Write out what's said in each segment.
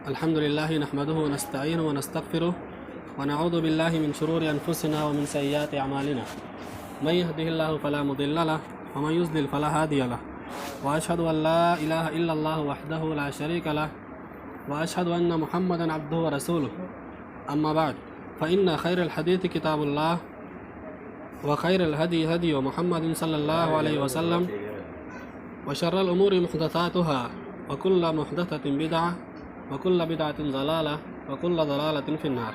अल्हम्दुलिल्लाहि नहमदुहु व नस्तईनुहु व नस्तगफिरुह व नऊज़ु बिल्लाहि मिन शुरूरि अनफुसिना व मिन सय्यिआति अमालिना मन यहदिहिल्लाहु फला मुदिल्ल लहु व मन युज़्लिल फला हादिय लहु व अशहदु अन ला इलाहा इल्लल्लाहु वहदहु ला शरीका लहु व अशहदु अन्न मुहम्मदन अब्दुहु व रसूलुहु अम्मा बाद फ़इन्न खैरल हदीथि किताबुल्लाह व खैरल हदी हदी मुहम्मदिन सल्लल्लाहु अलैहि वसल्लम व शर्रल उमूरि मुहदसातुहा व कुल्लु मुहदसतिन बिदअह व कुल्लु बिदअतिन ज़लालह व कुल्लु ज़लालतिन फ़िन्नार।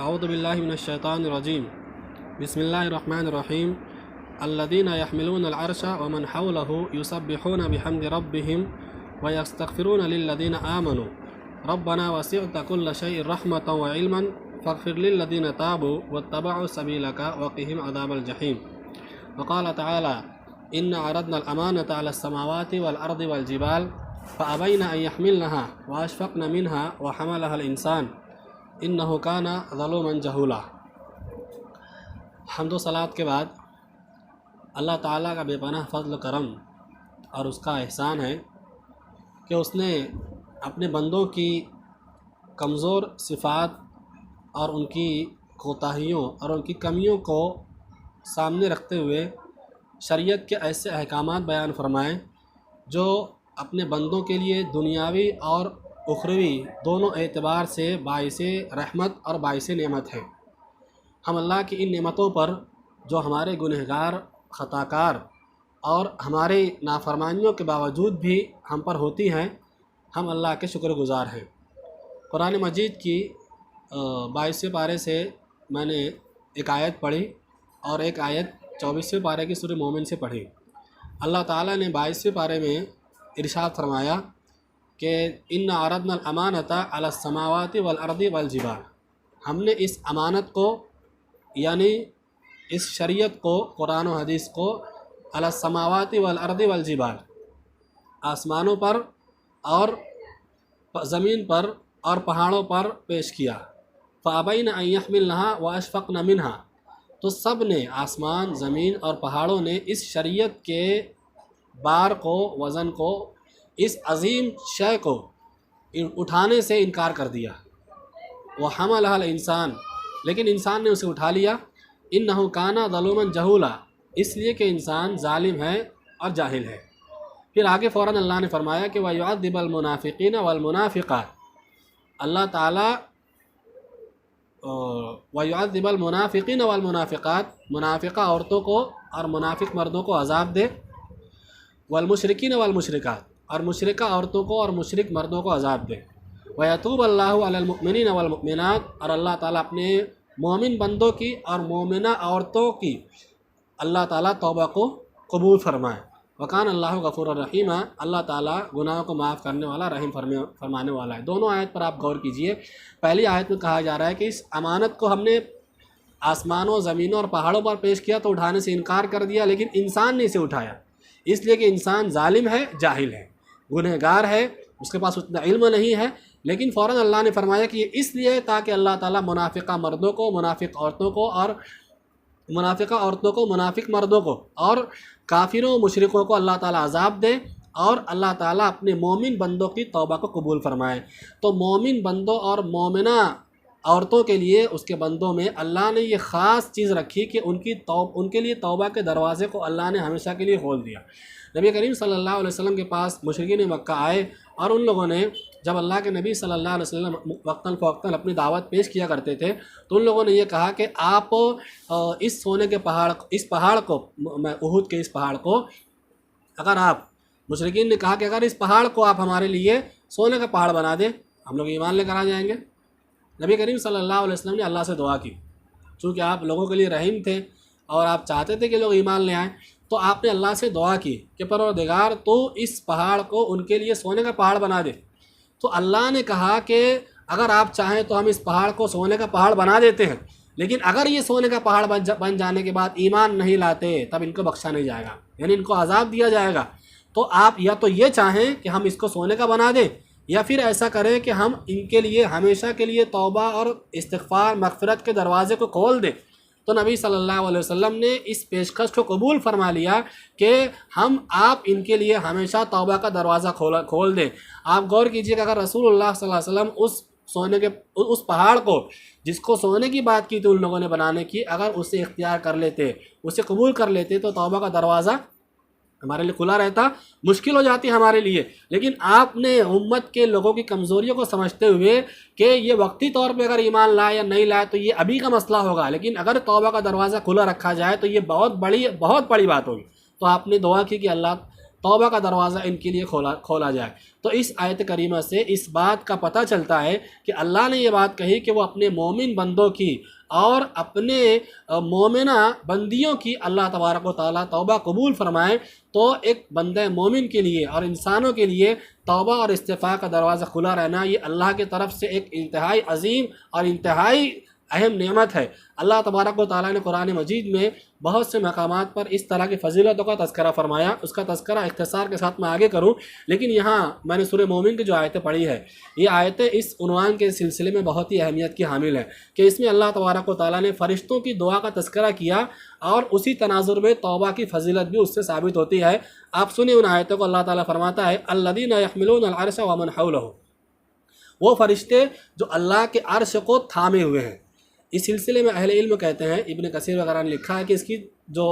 अऊज़ु बिल्लाहि मिनश शैतानिर रजीम। बिस्मिल्लाहिर रहमानिर रहीम। अल्लज़ीना यहमिलूनल अर्शा व मन हौलहु युसब्बिहूना बिहम्दि रब्बिहिम व यस्तगफिरूना लिल्लज़ीना आमनू रब्बना वसिअता कुल्ला शैइन रहमतन व इल्मन फ़ग़फ़िर लिल्लज़ीना ताबू वत्तबअू सबीलका वक़िहिम अज़ाबल जहीम। वक़ाल तआला इन्ना अरदनल अमानता अलस समावाति वल अर्दि वल जिबाल फ़अबैना अन यहमिलनहा व अशफ़क़्ना मिन्हा व हमलहल इंसान इन्नहु काना ज़लूमन जहूला। हम्द व सलात के बाद अल्लाह ताला का बेपनाह फ़ज़्ल करम और उसका एहसान है कि उसने अपने बंदों की कमज़ोर सिफ़ात और उनकी कोताहियों और उनकी कमियों को सामने रखते हुए शरीयत के ऐसे अहकामात बयान फरमाएँ जो अपने बंदों के लिए दुनियावी और उखरवी दोनों एतबार से बाइसे रहमत और बाइसे नेमत है। हम अल्लाह की इन नेमतों पर जो हमारे गुनहगार ख़ताकार और हमारे नाफरमानियों के बावजूद भी हम पर होती हैं, हम अल्लाह के शुक्रगुज़ार हैं। कुरान मजीद की 22वें पारे से मैंने एक आयत पढ़ी और एक आयत 24वें पारे की सूरह मोमिन से पढ़ी। अल्लाह ताला ने 22वें पारे में इरशाद फरमाया कि इन्ना अरदनल अमानता अलस समावाति वल अर्दि वल जिबाल। हमने इस अमानत को यानी इस शरीयत को, कुरान और हदीस को अलस समावाति वल अर्दि वल जिबाल, आसमानों पर और ज़मीन पर और पहाड़ों पर पेश किया। फ़अबैना अन यहमिलनहा व अशफ़क़्ना मिन्हा, तो सब ने, आसमान, ज़मीन और पहाड़ों ने इस शरीयत के बार को, वज़न को, इस अज़ीम शय को उठाने से इनकार कर दिया। वह हमलहल इंसान, लेकिन इंसान ने उसे उठा लिया। इन्नहु काना ज़लूमन जहूला, इसलिए कि इंसान जालिम है और जाहिल है। फिर आगे फ़ौरन अल्लाह ने फरमाया कि व युअज़्ज़िबुल मुनाफ़िक़ीन वल मुनाफ़िक़ात, अल्लाह ताला व युअज़्ज़िबुल मुनाफ़िक़ीन वल मुनाफ़िक़ात, मुनाफ़िक़ा औरतों को और मुनाफ़िक मर्दों को अज़ाब दे। वल मुशरिकीन वल मुशरिकात, और मुशरिका औरतों को और मुशरिक मर्दों को अज़ाब दे। व यतूब अल्लाहु अलल मुमिनीन वल मुमिनात, और अल्लाह ताला अपने मोमिन बंदों की और मोमिना औरतों की अल्लाह ताला तौबा को कबूल फरमाए। वकान अल्लाहु गफ़ूर रहीमा, अल्लाह ताला गुनाहों को माफ़ करने वाला, रहीम फरमाने वाला है। दोनों आयत पर आप गौर कीजिए। पहली आयत में कहा जा रहा है कि इस अमानत को हमने आसमानों, ज़मीनों और पहाड़ों पर पेश किया तो उठाने से इनकार कर दिया, लेकिन इंसान ने इसे उठाया, इसलिए कि इंसान जालिम है, जाहिल है, गुनहगार है, उसके पास उतना इल्म नहीं है। लेकिन फ़ौरन अल्लाह ने फरमाया कि ये इसलिए ताकि अल्लाह ताला मुनाफ़िक़ा मर्दों को, मुनाफ़िक औरतों को और मुनाफ़िक़ा औरतों को, मुनाफ़िक मर्दों को और काफिरों मुशरिकों को अल्लाह ताला अज़ाब दे और अल्लाह ताला अपने मोमिन बंदों की तौबा को कबूल फरमाए। तो मोमिन बंदों और मोमिना औरतों के लिए, उसके बंदों में अल्लाह ने ये ख़ास चीज़ रखी कि उनके लिए तौबा के दरवाज़े को अल्लाह ने हमेशा के लिए खोल दिया। नबी करीम सल्लल्लाहु अलैहि वसल्लम के पास मुशरिकीन मक्का आए और उन लोगों ने, जब अल्लाह के नबी सल्लल्लाहु अलैहि वसल्लम वक्तन फ़वक्तन अपनी दावत पेश किया करते थे, तो उन लोगों ने ये कहा कि आप इस सोने के पहाड़, इस पहाड़ को, उहुद के इस पहाड़ को, अगर आप, मुशरिकीन ने कहा कि अगर इस पहाड़ को आप हमारे लिए सोने का पहाड़ बना दें, हम लोग ईमान लेकर आ जाएंगे। नबी करीम सल्लल्लाहु अलैहि वसल्लम ने अल्लाह से दुआ की, चूँकि आप लोगों के लिए रहीम थे और आप चाहते थे कि लोग ईमान ले आएँ, तो आपने अल्लाह से दुआ की कि परवरदिगार तो इस पहाड़ को उनके लिए सोने का पहाड़ बना दे। तो अल्लाह ने कहा कि अगर आप चाहें तो हम इस पहाड़ को सोने का पहाड़ बना देते हैं, लेकिन अगर ये सोने का पहाड़ बन जाने के बाद ईमान नहीं लाते तब इनको बख्शा नहीं जाएगा, यानी इनको अज़ाब दिया जाएगा। तो आप या तो ये चाहें कि हम इसको सोने का बना दें, या फिर ऐसा करें कि हम इनके लिए हमेशा के लिए तौबा और इस्तिग़फ़ार, मग़फ़िरत के दरवाज़े को खोल दें तो नबी सल्लल्लाहु अलैहि वसल्लम ने इस पेशकश को कबूल फरमा लिया कि आप इनके लिए हमेशा तौबा का दरवाज़ा खोल दें। आप गौर कीजिएगा, अगर रसूलुल्लाह सल्लल्लाहु अलैहि वसल्लम उस पहाड़ को जिसको सोने की बात की थी उन लोगों ने बनाने की, अगर उसे इख्तियार कर लेते, उसे कबूल कर लेते, तो तौबा का दरवाज़ा हमारे लिए खुला रहता। मुश्किल हो जाती हमारे लिए, लेकिन आपने उम्मत के लोगों की कमज़ोरियों को समझते हुए कि ये वक्ती तौर पे अगर ईमान लाए या नहीं लाए तो ये अभी का मसला होगा, लेकिन अगर तौबा का दरवाज़ा खुला रखा जाए तो ये बहुत बड़ी बात होगी। तो आपने दुआ की कि अल्लाह तौबा का दरवाज़ा इनके लिए खोला जाए। तो इस आयत करीमा से इस बात का पता चलता है कि अल्लाह ने ये बात कही कि वो अपने मोमिन बंदों की और अपने मोमिना बंदियों की अल्लाह तबारक व तआला तौबा कबूल फरमाए। तो एक बंदे मोमिन के लिए और इंसानों के लिए तौबा और इस्तिग़फ़ार का दरवाज़ा खुला रहना ये अल्लाह की तरफ से एक इंतहाई अजीम और इंतहाई अहम नेमत है। अल्लाह तबारक व तआला ने कुरान मजीद में बहुत से मकामात पर इस तरह की फ़जीलतों का तज़किरा फ़रमाया। उसका तज़किरा इख्तिसार के साथ मैं आगे करूँ, लेकिन यहाँ मैंने सूरह मोमिन की जो आयतें पढ़ी है, ये आयतें इस उन्वान के सिलसिले में बहुत ही अहमियत की हामिल है कि इसमें अल्लाह तबारक व तआला ने फ़रिश्तों की दुआ का तज़किरा किया और उसी तनाजुर में तौबा की फ़जीलत भी उससे साबित होती है। आप सुनिए उन आयतों को। अल्लाह ताला फरमाता है, अल्लज़ीना यहमिलूनल अर्श व मन हौलहु, वो फ़रिश्ते जो अल्लाह के अर्श को थामे हुए हैं। इस सिलसिले में अहले इल्म कहते हैं, इब्न कसीर वगैरह ने लिखा है कि इसकी जो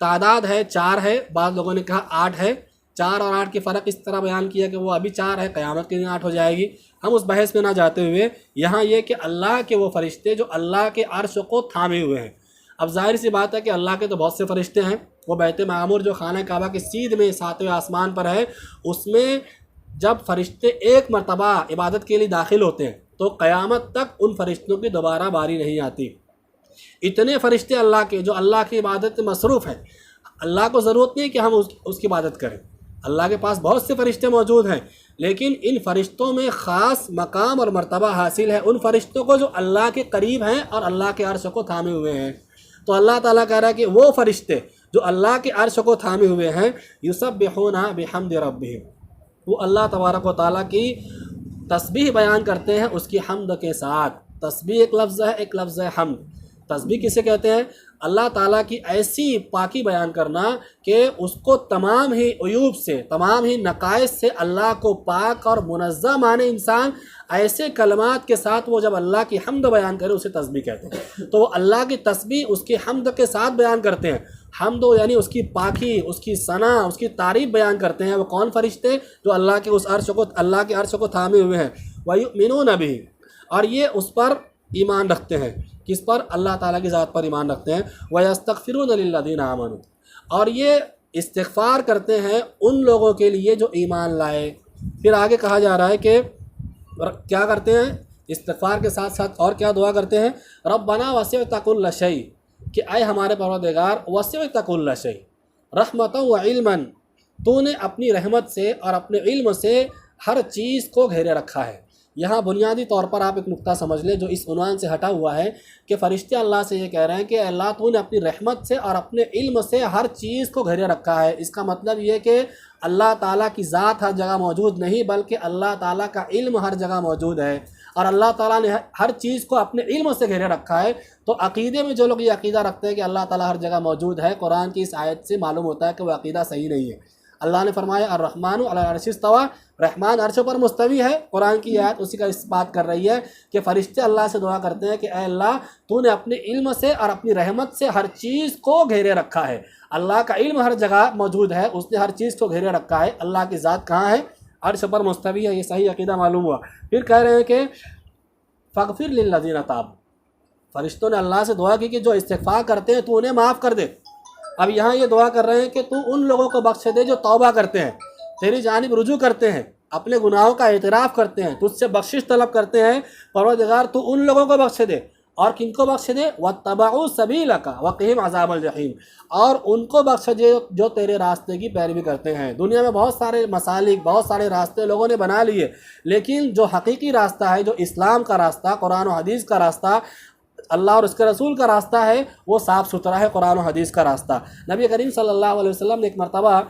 तादाद है 4 है, बाद लोगों ने कहा 8 है। 4 और 8 के फ़र्क इस तरह बयान किया कि वो अभी 4 है, क़यामत के दिन 8 हो जाएगी। हम उस बहस में ना जाते हुए यहाँ ये कि अल्लाह के वो फ़रिश्ते जो अल्लाह के अर्श को थामे हुए हैं। अब ज़ाहिर सी बात है कि अल्लाह के तो बहुत से फ़रिश्ते हैं। वो बैत मामूर जो खाना काबा के सीध में 7वें आसमान पर है, उसमें जब फ़रिश्ते एक मरतबा इबादत के लिए दाखिल होते हैं तो क़यामत तक उन फ़रिश्तों की दोबारा बारी नहीं आती। इतने फ़रिश्ते अल्लाह के जो अल्लाह की इबादत में मसरूफ़ हैं। अल्लाह को ज़रूरत नहीं कि हम उसकी इबादत करें, अल्लाह के पास बहुत से फ़रिश्ते मौजूद हैं, लेकिन इन फ़रिश्तों में ख़ास मकाम और मर्तबा हासिल है उन फ़रिश्तों को जो अल्लाह के करीब हैं और अल्लाह के अर्श को थामे हुए हैं। तो अल्लाह ताला कह रहा है कि वो फ़रिश्ते जो अल्लाह के अर्श को थामे हुए हैं, युसब्बिहूना बिहम्दि रब्बिहिम, वो अल्लाह तबारक व तआला की तस्बीह बयान करते हैं उसकी हम्द के साथ। तस्बीह एक लफ्ज़ है, एक लफ्ज़ है हम्द। तस्बीह किसे कहते हैं? अल्लाह ताला की ऐसी पाकी बयान करना कि उसको तमाम ही उयूब से, तमाम ही नकाइस से अल्लाह को पाक और मुनज़्ज़ह माने इंसान। ऐसे कलमात के साथ वो जब अल्लाह की हम्द बयान करे उसे तस्बीह कहते हैं। तो वो अल्लाह की तस्बीह उसकी हम्द के साथ बयान करते हैं। हम्द यानी उसकी पाकी, उसकी सना, उसकी तारीफ़ बयान करते हैं। वो कौन फ़रिश्ते? जो अल्लाह के उस अर्श को, अल्लाह के अर्श को थामे हुए हैं। वयुमिनून बिही, और ये उस पर ईमान रखते हैं। किस पर? अल्लाह ताला की ज़ात पर ईमान रखते हैं। वयस्तग़फिरून लिल्लज़ीना आमनू, और ये इस्तिग़फ़ार करते हैं उन लोगों के लिए जो ईमान लाए। फिर आगे कहा जा रहा है कि क्या करते हैं? इस्तिग़फ़ार के साथ साथ और क्या दुआ करते हैं? रब्बना वसिअता कुल्ल शै, कि आए हमारे परवरदिगार, वसिअता कुल्ल शै रहमतन व इल्मन, तूने अपनी रहमत से और अपने इल्म से हर चीज़ को घेरे रखा है। यहाँ बुनियादी तौर पर आप एक नुक्ता समझ लें जो इस उन्वान से हटा हुआ है कि फ़रिश्ते अल्लाह से ये कह रहे हैं कि अल्लाह तूने अपनी रहमत से और अपने इल्म से हर चीज़ को घेरे रखा है। इसका मतलब ये कि अल्लाह ताला की ज़ात हर जगह मौजूद नहीं, बल्कि अल्लाह ताला का इल्म हर जगह मौजूद है और अल्लाह ताला ने हर चीज़ को अपने इल्म से घेरे रखा है। तो अक़ीदे में जो लोग ये अक़ीदा रखते हैं कि अल्लाह ताला हर जगह मौजूद है, कुरान की इस आयत से मालूम होता है कि वह अक़ीदा सही नहीं है। अल्लाह ने फरमाया अर्रहमानु अला अर्श इस्तवा, रहमान अर्श पर मुस्तवी है। कुरान की आयत उसी का इस्बात कर रही है कि फ़रिश्ते अल्लाह से दुआ करते हैं कि ऐ अल्लाह, तूने अपने इल्म से और अपनी रहमत से हर चीज़ को घेरे रखा है। अल्लाह का इल्म हर जगह मौजूद है, उसने हर चीज़ को घेरे रखा है। अल्लाह की ज़ात कहाँ है? अर्श पर मुस्तवी है। ये सही अक़ीदा मालूम हुआ। फिर कह रहे हैं कि फ़ग़फ़िर लिल्लज़ीना ताबू, फ़रिश्तों ने अल्लाह से दुआ की कि जो इस्तिग़फ़ार करते हैं तू उन्हें माफ़ कर दे। अब यहाँ ये दुआ कर रहे हैं कि तू उन लोगों को बख्श दे जो तौबा करते हैं, तेरी जानिब रुजू करते हैं, अपने गुनाहों का एतराफ़ करते हैं, तुझसे बख्शिश तलब करते हैं। परवरदिगार तू उन लोगों को बख्श दे। और किनको बख्श दे? वत्तबअू सबीलका वक़िहिम अज़ाबल जहीम, और उनको बख्श दे जो तेरे रास्ते की पैरवी करते हैं। दुनिया में बहुत सारे मसालिक, बहुत सारे रास्ते लोगों ने बना लिए, लेकिन जो हकीकी रास्ता है, जो इस्लाम का रास्ता, कुरान और हदीस का रास्ता, अल्लाह और उसके रसूल का रास्ता है, वो साफ़ सुथरा है, कुरान और हदीस का रास्ता। नबी करीम सल्लल्लाहु अलैहि वसल्लम ने एक मरतबा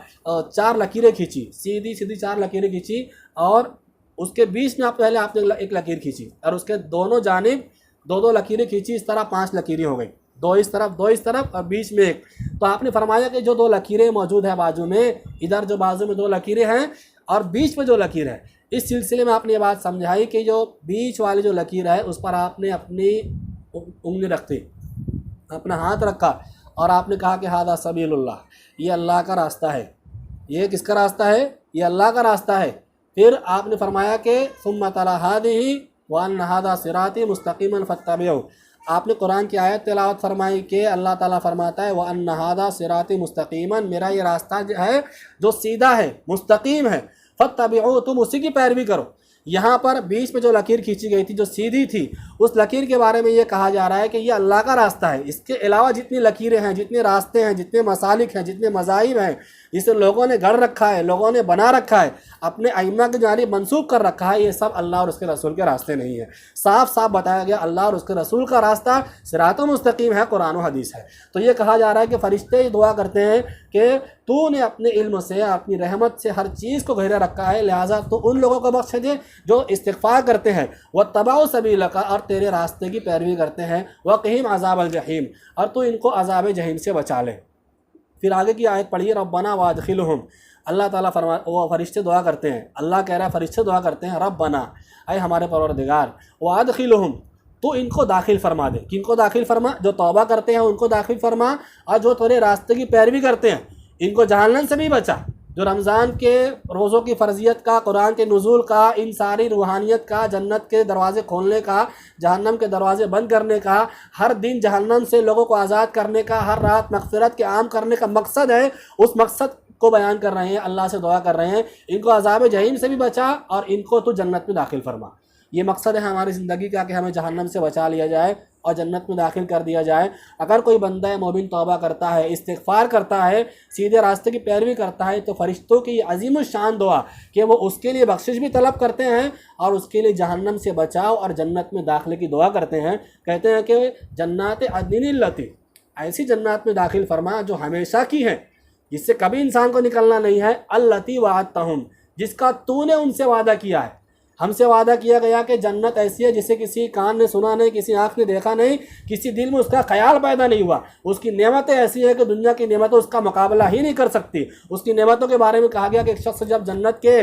4 लकीरें खींची, सीधी सीधी 4 लकीरें खींची, और उसके बीच में पहले आपने एक लकीर खींची और उसके दोनों जानिब दो दो लकीरें खींची, इस तरह 5 लकीरें हो गई, 2 इस तरफ 2 इस तरफ और बीच में एक। तो आपने फरमाया कि जो 2 लकीरें मौजूद है बाजू में, इधर जो बाजू में 2 लकीरें हैं और बीच में जो लकीर है, इस सिलसिले में आपने ये बात समझाई कि जो बीच वाली जो लकीर है उस पर आपने अपनी उंगली रखी, अपना हाथ रखा और आपने कहा कि हादा सबीलुल्लाह, ये अल्लाह का रास्ता है। ये किसका रास्ता है? ये अल्लाह का रास्ता है। फिर आपने फरमाया कि सुम्मा तला हादिही व अन्न हादा सिराती मुस्तकीमन फत्तबिऊ। आपने कुरान की आयत तिलावत फरमाई कि अल्लाह ताला फरमाता है व अन्न हादा सिराती मुस्तकीमन, मेरा ये रास्ता है जो सीधा है, मुस्तकीम है, फत्तबिऊ, तुम उसी की पैरवी करो। यहाँ पर बीच में जो लकीर खींची गई थी जो सीधी थी, उस लकीर के बारे में ये कहा जा रहा है कि ये अल्लाह का रास्ता है। इसके अलावा जितनी लकीरें हैं, जितने रास्ते हैं, जितने मसालिक हैं, जितने मज़ाहिब हैं, जिसे लोगों ने गढ़ रखा है, लोगों ने बना रखा है, अपने अइम्मा की जानिब मंसूब कर रखा है, ये सब अल्लाह और उसके रसूल के रास्ते नहीं है। साफ साफ बताया गया अल्लाह और उसके रसूल का रास्ता सिरातो मुस्तकीम है, कुरान और हदीस है। तो ये कहा जा रहा है कि फ़रिश्ते दुआ करते हैं कि तूने अपने इल्म से, अपनी रहमत से हर चीज़ को घेरा रखा है, लिहाजा तो उन लोगों को बख्श दे जो इस्तिग़फ़ार करते हैं, व तबाउ सबीलका, और तेरे रास्ते की पैरवी करते हैं, व क़हीम अज़ाब अल जहीम, और तू इनको अज़ाब जहीम से बचा ले। फिर आगे की आयत पढ़िए, रब्बना वादखिलहुम, अल्लाह ताला फरमा, वो फरिश्ते दुआ करते हैं, अल्लाह कह रहा है फरिश्ते दुआ करते हैं, रब्बना, अय हमारे परवरदिगार, वादखिलहुम, तो इनको दाखिल फरमा दे। किनको दाखिल फरमा? जो तौबा करते हैं उनको दाखिल फरमा, और जो तेरे रास्ते की पैरवी करते हैं इनको जहन्नम से भी बचा। जो रमज़ान के रोज़ों की फ़र्जियत का, कुरान के नुज़ूल का, इन सारी रूहानियत का, जन्नत के दरवाज़े खोलने का, जहन्नम के दरवाज़े बंद करने का, हर दिन जहन्नम से लोगों को आज़ाद करने का, हर रात मग़फ़िरत के आम करने का मकसद है, उस मकसद को बयान कर रहे हैं, अल्लाह से दुआ कर रहे हैं, इनको अज़ाब जहीम से भी बचा और इनको तो जन्नत में दाखिल फरमा। ये मकसद है हमारी ज़िंदगी का कि हमें जहन्नम से बचा लिया जाए और जन्नत में दाखिल कर दिया जाए। अगर कोई बंदा मोमिन तौबा करता है, इस्तिग़फ़ार करता है, सीधे रास्ते की पैरवी करता है, तो फ़रिश्तों की अज़ीम शान दुआ कि वो उसके लिए बख्शिश भी तलब करते हैं और उसके लिए जहन्नम से बचाव और जन्नत में दाखिले की दुआ करते हैं। कहते हैं कि जन्नत अदनिल्लती, ऐसी जन्नत में दाखिल फरमा जो हमेशा की है, जिससे कभी इंसान को निकलना नहीं है, अल्लती वाअदतहुम, जिसका तूने उनसे वादा किया है। हमसे वादा किया गया कि जन्नत ऐसी है जिसे किसी कान ने सुना नहीं, किसी आँख ने देखा नहीं, किसी दिल में उसका ख्याल पैदा नहीं हुआ। उसकी नेमतें ऐसी है कि दुनिया की नेमतें उसका मुकाबला ही नहीं कर सकती। उसकी नेमतों के बारे में कहा गया कि एक शख्स जब जन्नत के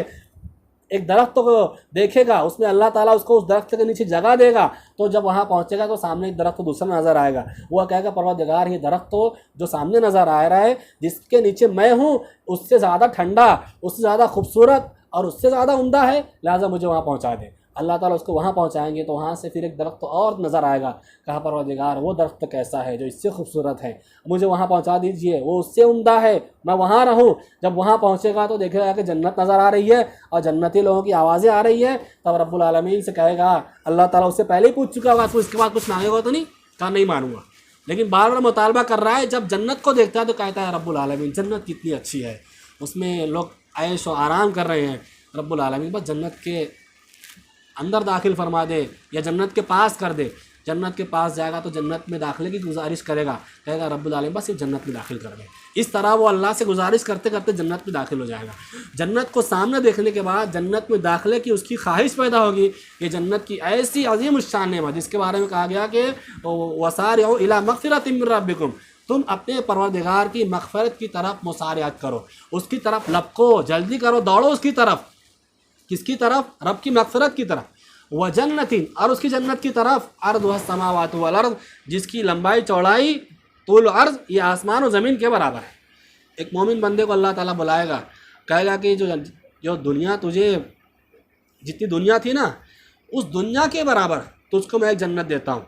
एक दरख्त को देखेगा, उसमें अल्लाह ताला उसको उस दरख्त के नीचे जगह देगा, तो जब वहाँ पहुँचेगा तो सामने एक दरख्त दूसरा नज़र आएगा। वह कहेगा परवरदिगार, ये दरख्त तो जो सामने नज़र आ रहा है, जिसके नीचे मैं हूँ, उससे ज़्यादा ठंडा, उससे ज़्यादा खूबसूरत और उससे ज़्यादा उम्दा है, लिहाजा मुझे वहाँ पहुँचा दे। अल्लाह ताला उसको वहाँ पहुँचाएंगे तो वहाँ से फिर एक दरख्त और नज़र आएगा। कहा परवरदिगार, वो दरख्त कैसा है जो इससे खूबसूरत है, मुझे वहाँ पहुँचा दीजिए, वो उससे उम्दा है, मैं वहाँ रहूँ। जब वहाँ पहुँचेगा तो देखेगा कि जन्नत नज़र आ रही है और जन्नती लोगों की आवाज़ें आ रही है। तब रब्बुल आलमीन से कहेगा, अल्लाह ताला उससे पहले ही पूछ चुका होगा, तो इसके बाद कुछ मांगेगा तो नहीं? कहा नहीं मानूंगा, लेकिन बार बार मुतालबा कर रहा है। जब जन्नत को देखता है तो कहता है रब्बुल आलमीन, जन्नत कितनी अच्छी है, उसमें लोग ऐश और आराम कर रहे हैं, रब्बुल आलमीन बस जन्नत के अंदर दाखिल फरमा दे या जन्नत के पास कर दे। जन्नत के पास जाएगा तो जन्नत में दाखिले की गुजारिश करेगा, कहेगा रब्बुल आलमीन बस ये जन्नत में दाखिल कर दे। इस तरह वो अल्लाह से गुजारिश करते करते जन्नत में दाखिल हो जाएगा। जन्नत को सामने देखने के बाद जन्नत में दाखिले की उसकी ख्वाहिश पैदा होगी। ये जन्नत की ऐसी अजीम शान नेमत जिसके बारे में कहा गया कि वसारिउ इला मग़फ़िरतिम मिन रब्बिकुम, तुम अपने परवरदिगार की मग़फ़िरत की तरफ मुसारिअत करो, उसकी तरफ लपको, जल्दी करो, दौड़ो उसकी तरफ। किसकी तरफ? रब की मग़फ़िरत की तरफ। व जन्नतिन, और उसकी जन्नत की तरफ, अर्दुहा समावातु वल अर्द, जिसकी लंबाई चौड़ाई तुल अर्ज़, ये आसमान और ज़मीन के बराबर है। एक मोमिन बंदे को अल्लाह ताला बुलाएगा, कहेगा कि जो दुनिया तुझे, जितनी दुनिया थी ना, उस दुनिया के बराबर तुझको मैं एक जन्नत देता हूँ,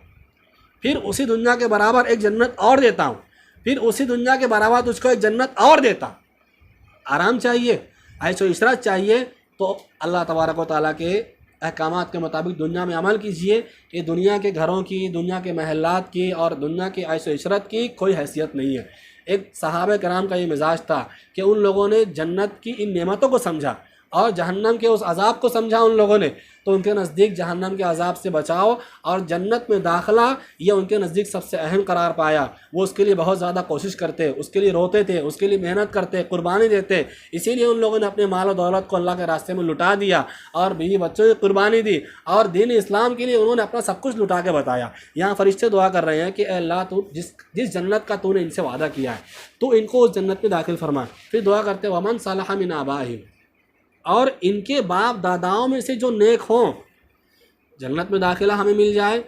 फिर उसी दुनिया के बराबर एक जन्नत और देता हूँ, फिर उसी दुनिया के बराबर तुझको एक जन्नत और देता हूँ। आराम चाहिए, ऐशो इशरत चाहिए, तो अल्लाह तबारक व तआला के अहकामात के मुताबिक दुनिया में अमल कीजिए। कि दुनिया के घरों की, दुनिया के महलात की और दुनिया की ऐशो इशरत की कोई हैसियत नहीं है। एक सहाबा कराम का ये मिजाज था कि उन लोगों ने जन्नत की इन नेमतों को समझा और जहन्नम के उस अजाब को समझा उन लोगों ने, तो उनके नज़दीक जहन्नम के अजाब से बचाओ और जन्नत में दाखिला ये उनके नज़दीक सबसे अहम करार पाया। वो उसके लिए बहुत ज़्यादा कोशिश करते, उसके लिए रोते थे, उसके लिए मेहनत करते, कुर्बानी देते। इसीलिए उन लोगों ने अपने माल और दौलत को अल्लाह के रास्ते में लुटा दिया और बीवी बच्चों की कुर्बानी दी और दीन इस्लाम के लिए उन्होंने अपना सब कुछ लुटा के बताया। यहाँ फरिश्ते दुआ कर रहे हैं कि अल्लाह तू जिस जन्नत का तूने इनसे वादा किया है तो इनको उस जन्नत में दाखिल फरमा। फिर दुआ करते वमन सलह मिन आबाहिम, और इनके बाप दादाओं में से जो नेक हों, जन्नत में दाखिला हमें मिल जाए।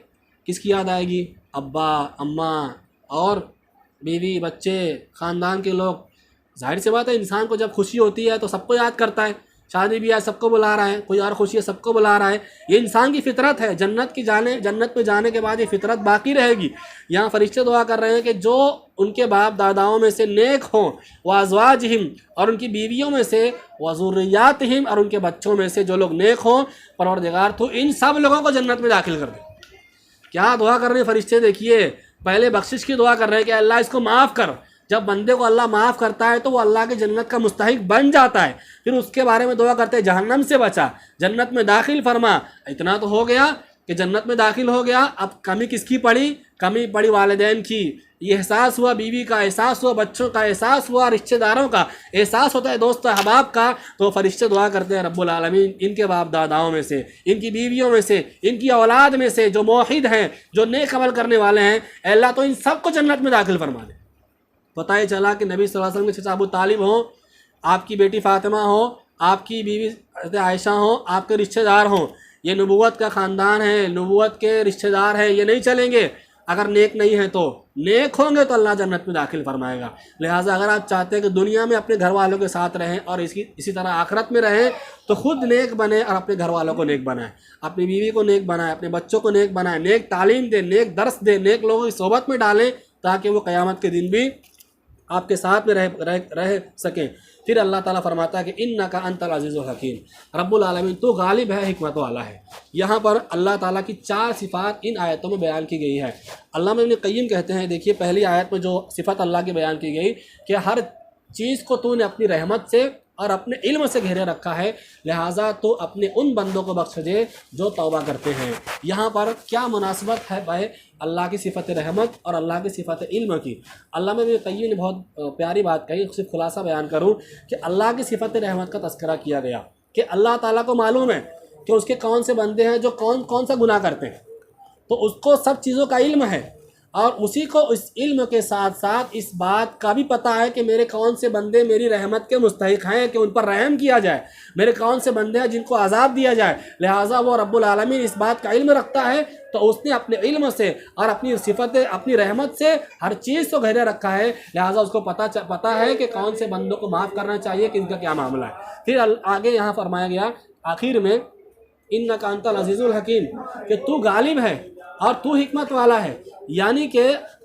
किसकी याद आएगी? अब्बा अम्मा और बीवी बच्चे, ख़ानदान के लोग। जाहिर सी बात है, इंसान को जब खुशी होती है तो सबको याद करता है। शादी ब्याह सबको बुला रहा है, कोई और खुशी है सबको बुला रहा है। ये इंसान की फितरत है। जन्नत में जाने के बाद ये फितरत बाकी रहेगी। यहाँ फरिश्ते दुआ कर रहे हैं कि जो उनके बाप दादाओं में से नेक हों, व अज़वाजिहिम, और उनकी बीवियों में से, व ज़ुर्रियातिहिम, और उनके बच्चों में से जो लोग नेक हों, परवरदिगार तो इन सब लोगों को जन्नत में दाखिल कर दे। क्या दुआ कर रहे हैं फरिश्ते? देखिए, पहले बख्शिश की दुआ कर रहे हैं कि अल्लाह इसको माफ़ कर। जब बंदे को अल्लाह माफ़ करता है तो वो अल्लाह के जन्नत का मुस्तहिक बन जाता है। फिर उसके बारे में दुआ करते हैं जहन्नम से बचा, जन्नत में दाखिल फरमा। इतना तो हो गया कि जन्नत में दाखिल हो गया, अब कमी किसकी पड़ी? कमी पड़ी वालिदैन की। ये एहसास हुआ, बीवी का एहसास हुआ, बच्चों का एहसास हुआ, रिश्तेदारों का एहसास होता है, दोस्त अहबाब का। तो फरिश्ते दुआ करते हैं रब्बुल आलमीन इनके बाप दादाओं में से, इनकी बीवियों में से, इनकी औलाद में से जो मोहिद हैं, जो नेक अमल करने वाले हैं, अल्लाह तो इन सबको जन्नत में दाखिल फरमा दे। पता ही चला कि नबी सल्लल्लाहु अलैहि वसल्लम के चचा अबू तालिब हो, आपकी बेटी फ़ातिमा हो, आपकी बीवी आयशा हो, आपके रिश्तेदार हों, ये नबूवत का ख़ानदान है, नबूवत के रिश्तेदार हैं, ये नहीं चलेंगे अगर नेक नहीं है। तो नेक होंगे तो अल्लाह जन्नत में दाखिल फरमाएगा। लिहाजा अगर आप चाहते हैं कि दुनिया में अपने घर वालों के साथ रहें और इसी तरह आखिरत में रहें, तो खुद नेक बने और अपने घर वालों को नेक बनाएं, अपनी बीवी को नेक बनाएं, अपने बच्चों को नेक बनाएं, नेक तालीम दें, नेक दर्स दें, नेक लोगों की सोबत में डालें, ताकि वो क़यामत के दिन भी आपके साथ में रह सकें। फिर अल्लाह ताला फरमाता है कि इन्नका अंतल अज़ीज़ुल हकीम, रब्बुल आलमीन तो गालिब है, हिकमत वाला है। यहाँ पर अल्लाह ताला की 4 सिफ़ात इन आयतों में बयान की गई है। अल्लामा इब्न क़य्यिम कहते हैं, देखिए पहली आयत में जो सिफ़त अल्लाह की बयान की गई कि हर चीज़ को तूने अपनी रहमत से और अपने इल्म से घेरे रखा है, लिहाजा तो अपने उन बंदों को बख्श दे जो तौबा करते हैं। यहाँ पर क्या मुनासबत है भाई अल्लाह की सिफ़त रहमत और अल्लाह की सिफ़त इल्म की? अल्लामा इब्न क़य्यिम ने बहुत प्यारी बात कही, सिर्फ खुलासा बयान करूँ कि अल्लाह की सिफ़त रहमत का तज़किरा किया गया कि अल्लाह ताला को मालूम है कि उसके कौन से बंदे हैं जो कौन कौन सा गुनाह करते हैं, तो उसको सब चीज़ों का इल्म है और उसी को इस इल्म के साथ साथ इस बात का भी पता है कि मेरे कौन से बंदे मेरी रहमत के मुस्तहिक हैं कि उन पर रहम किया जाए, मेरे कौन से बंदे हैं जिनको अजाब दिया जाए। लिहाजा वो रब्बुल आलमीन इस बात का इल्म रखता है, तो उसने अपने इल्म से और अपनी सिफत अपनी रहमत से हर चीज़ को घेरे रखा है। लिहाजा उसको पता है कि कौन से बंदों को माफ़ करना चाहिए, किनका क्या मामला है। फिर आगे यहाँ फरमाया गया आखिर में, इन्नका अंतल अज़ीज़ुल हकीम, कि तू गालिब है और तू हिकमत वाला है। यानी कि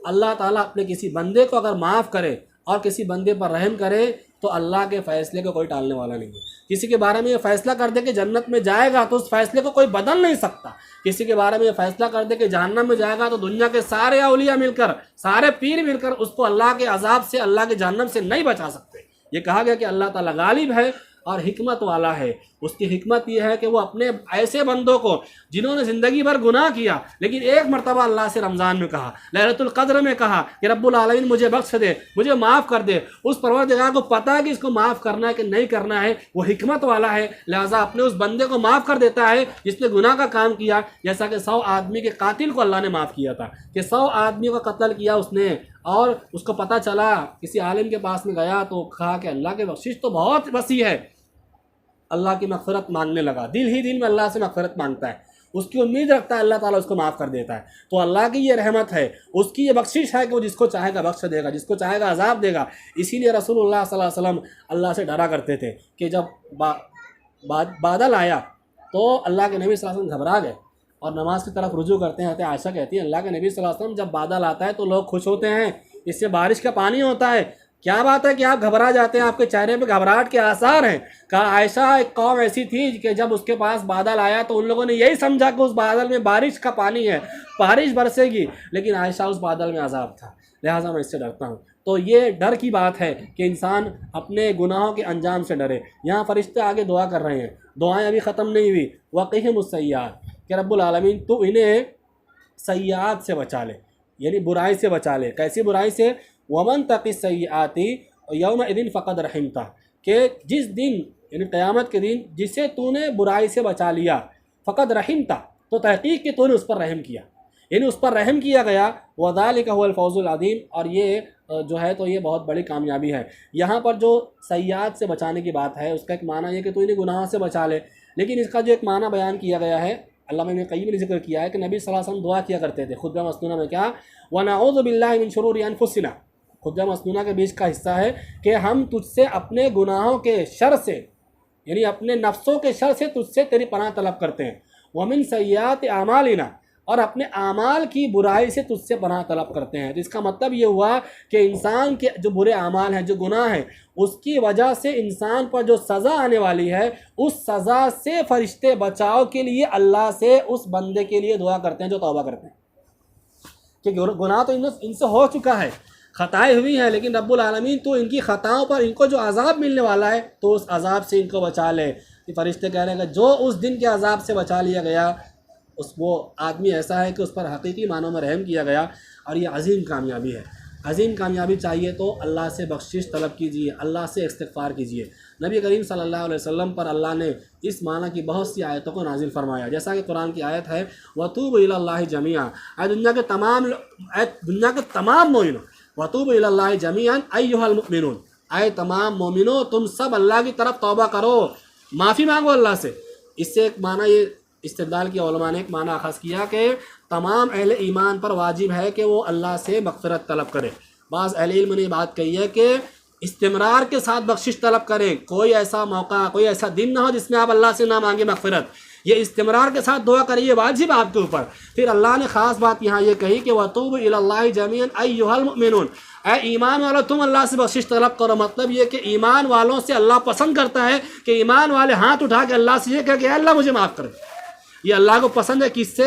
अल्लाह ताला अपने किसी बंदे को अगर माफ़ करे और किसी बंदे पर रहम करे तो अल्लाह के फ़ैसले को कोई टालने वाला नहीं है। किसी के बारे में ये फ़ैसला कर दे कि जन्नत में जाएगा तो उस फैसले को कोई बदल नहीं सकता। किसी के बारे में ये फ़ैसला कर दे कि जहन्नम में जाएगा तो दुनिया के सारे औलिया मिलकर, सारे पीर मिलकर उसको अल्लाह के अजाब से, अल्लाह के जहन्नम से नहीं बचा सकते। ये कहा गया कि अल्लाह ताला गालिब है और हिकमत वाला है। उसकी हिकमत यह है कि वो अपने ऐसे बंदों को जिन्होंने ज़िंदगी भर गुनाह किया लेकिन एक मरतबा अल्लाह से रमज़ान में कहा, लैलतुल क़द्र में कहा कि रब्बुल आलमीन मुझे बख्श दे, मुझे माफ़ कर दे, उस परवरदिगार को पता है कि इसको माफ़ करना है कि नहीं करना है, वो हिकमत वाला है। लिहाजा अपने उस बंदे को माफ़ कर देता है जिसने गुनाह का काम किया। जैसा कि 100 आदमी के कातिल को अल्लाह ने माफ़ किया था कि 100 आदमियों का कत्ल किया उसने, और उसको पता चला, किसी आलिम के पास में गया तो कहा कि अल्लाह की बख्शिश तो बहुत वसी है। अल्लाह की मग़फ़िरत मांगने लगा, दिल ही दिल में अल्लाह से मग़फ़िरत मांगता है, उसकी उम्मीद रखता है अल्लाह ताला उसको माफ़ कर देता है। तो अल्लाह की ये रहमत है, उसकी ये बख्शिश है कि वो जिसको चाहेगा बख्श देगा, जिसको चाहेगा अजाब देगा। इसीलिए रसूलुल्लाह सल्लल्लाहु अलैहि वसल्लम अल्लाह से डरा करते थे कि जब बादल आया तो अल्लाह के नबी सल्लल्लाहु अलैहि वसल्लम घबरा गए और नमाज की तरफ रुजू करते हैं। आयशा कहती है अल्लाह के नबी सल्लल्लाहु अलैहि वसल्लम जब बादल आता है तो लोग खुश होते हैं, इससे बारिश का पानी होता है, क्या बात है कि आप घबरा जाते हैं, आपके चेहरे पे घबराहट के आसार हैं। कहा आयशा एक कौम ऐसी थी कि जब उसके पास बादल आया तो उन लोगों ने यही समझा कि उस बादल में बारिश का पानी है, बारिश बरसेगी, लेकिन आयशा उस बादल में अजाब था, लिहाजा मैं इससे डरता हूँ। तो ये डर की बात है कि इंसान अपने गुनाहों के अंजाम से डरे। यहाँ फरिश्ते आगे दुआ कर रहे हैं, दुआएं अभी ख़त्म नहीं हुई। वक़ीहिमुस्सय्यात कि रब्बुल आलमीन तू इन्हें सय्यात से बचा ले, यानी बुराई से बचा ले। कैसी बुराई से? वमन तक़ि सय्याती यौमइज़िन फ़क़द रहिमता, कि जिस दिन यानी क़यामत के दिन जिसे तूने बुराई से बचा लिया, फ़क़द रहिमता तो तहक़ीक़ कि तूने उस पर रहम किया, यानी उस पर रहम किया गया। वज़ालिका हुवल फ़ौज़ुल अज़ीम, और ये जो है तो ये बहुत बड़ी कामयाबी है। यहाँ पर जो सय्यात से बचाने की बात है उसका एक माना ये कि तू इन्हें गुनाह से बचा ले, लेकिन इसका जो एक माना बयान किया गया है, अल्लामा इब्न क़य्यिम ने जिक्र किया है कि नबी सल्लल्लाहु अलैहि वसल्लम दुआ किया करते थे खुतबा मसनूना में, क्या? व नऊज़ु बिल्लाहि मिन शुरूरि अनफुसिना, खुतबा मसनूना के बीच का हिस्सा है कि हम तुझसे अपने गुनाहों के शर से, यानी अपने नफ्सों के शर से तुझसे तेरी पनाह तलब करते हैं। व मिन सय्याति आमालिना, और अपने आमाल की बुराई से तुझसे पनाह तलब करते हैं। तो इसका मतलब ये हुआ कि इंसान के जो बुरे आमाल हैं, जो गुनाह हैं, उसकी वजह से इंसान पर जो सज़ा आने वाली है, उस सज़ा से फरिश्ते बचाव के लिए अल्लाह से उस बंदे के लिए दुआ करते हैं जो तौबा करते हैं कि गुनाह तो इनसे हो चुका है, ख़ताएँ हुई हैं, लेकिन रब्बुल आलमीन तो इनकी ख़ताओं पर इनको जो अज़ाब मिलने वाला है तो उस अज़ाब से इनको बचा ले। कि फरिश्ते कह रहे हैं कि जो उस दिन के अज़ाब से बचा लिया गया उस वो आदमी ऐसा है कि उस पर हकीकी मानों में रहम किया गया। और ये अजीम कामयाबी है। अजीम कामयाबी चाहिए तो अल्लाह से बख्शिश तलब कीजिए, अल्लाह से इस्तिग़फ़ार कीजिए। नबी करीम सल्लल्लाहु अलैहि वसल्लम पर अल्लाह ने इस माना की बहुत सी आयतों को नाजिल फरमाया, जैसा कि कुरान की आयत है वतूबु इलल्लाहि जमीअन, दुनिया के तमाम मोमिनों, वतूबु इलल्लाहि जमीअन अय्युहल मुमिनून, आए तमाम मोमिनों तुम सब अल्लाह की तरफ तौबा करो, माफ़ी मांगो अल्लाह से। इससे एक माना ये इस्तिदलाल की उलमा ने एक माना अख़ज़ किया कि तमाम अहले ईमान पर वाजिब है कि वो अल्लाह से मग़फ़िरत तलब करे। बाज़ अहले इल्म ने बात कही है कि इस्तिमरार के साथ बख्शिश तलब करें, कोई ऐसा मौका, कोई ऐसा दिन ना हो जिसमें आप अल्लाह से ना मांगे मग़फ़िरत, ये इस्तिमरार के साथ दुआ करिए, वाजिब आपके ऊपर। फिर अल्लाह ने ख़ास बात यहाँ ये कही कि वतूबु इलल्लाहि जमीअन अय्युहल मुमिनून, ऐ ईमान वालों तुम अल्लाह से बख्शिश तलब करो। मतलब ये कि ईमान वालों से अल्लाह पसंद करता है कि ईमान वाले हाथ उठा के अल्लाह से ये कह के अल्लाह मुझे माफ़ करे। ये अल्लाह को पसंद है, किससे?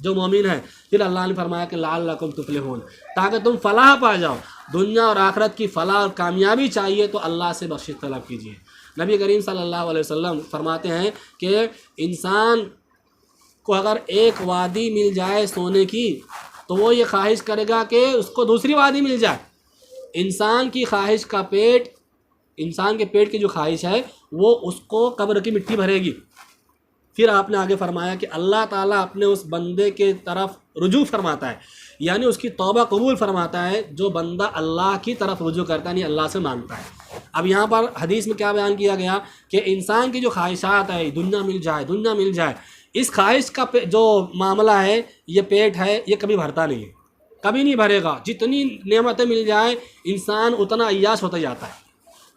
जो मोमिन है। फिर अल्लाह ने फरमाया कि लअल्लकुम तुफ़्लिहून, ताकि तुम फ़लाह पा जाओ, दुनिया और आखिरत की फ़लाह और कामयाबी चाहिए तो अल्लाह से बख्शिश तलब कीजिए। नबी करीम सल्लल्लाहु अलैहि वसल्लम फरमाते हैं कि इंसान को अगर एक वादी मिल जाए सोने की तो वो ये ख्वाहिश करेगा कि उसको दूसरी वादी मिल जाए। इंसान की ख्वाहिश का पेट, इंसान के पेट की जो ख्वाहिश है वो उसको कब्र की मिट्टी भरेगी। फिर आपने आगे फरमाया कि अल्लाह ताला अपने उस बंदे के तरफ रुजू फरमाता है, यानी उसकी तौबा कबूल फरमाता है जो बंदा अल्लाह की तरफ रुजू करता है, यानी अल्लाह से मांगता है। अब यहाँ पर हदीस में क्या बयान किया गया कि इंसान की जो ख्वाहिशात है, दुनिया मिल जाए, दुनिया मिल जाए, इस ख्वाहिश का जो मामला है, ये पेट है, ये कभी भरता नहीं है, कभी नहीं भरेगा। जितनी नेमतें मिल जाए इंसान उतना अय्याश होता जाता है,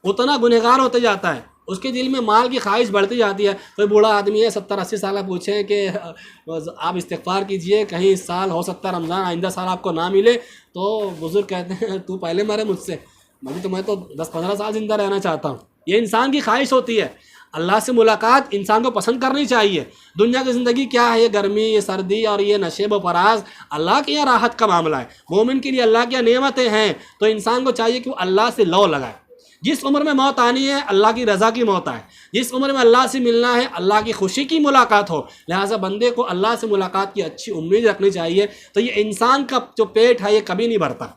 उतना गुनहगार होते जाता है, उसके दिल में माल की ख्वाहिश बढ़ती जाती है। कोई बूढ़ा आदमी है 70-80 साल, पूछें कि आप इस्तिग़फ़ार कीजिए कहीं इस साल हो सकता है रमज़ान आइंदा साल आपको ना मिले, तो बुज़ुर्ग कहते हैं तू पहले मरे मुझसे, मैं तो 10-15 साल ज़िंदा रहना चाहता हूँ। ये इंसान की ख्वाहिश होती है। अल्लाह से मुलाकात इंसान को पसंद करनी चाहिए। दुनिया की ज़िंदगी क्या है? ये गर्मी, ये सर्दी और ये नशेब व फराज अल्लाह के यहाँ राहत का मामला है। मोमिन के लिए अल्लाह की यहाँ नेमतें हैं, तो इंसान को चाहिए कि वो अल्लाह से लौ लगाए। जिस उम्र में मौत आनी है अल्लाह की रज़ा की मौत आए, जिस उम्र में अल्लाह से मिलना है अल्लाह की खुशी की मुलाकात हो। लिहाजा बंदे को अल्लाह से मुलाकात की अच्छी उम्मीद रखनी चाहिए। तो ये इंसान का जो पेट है ये कभी नहीं भरता,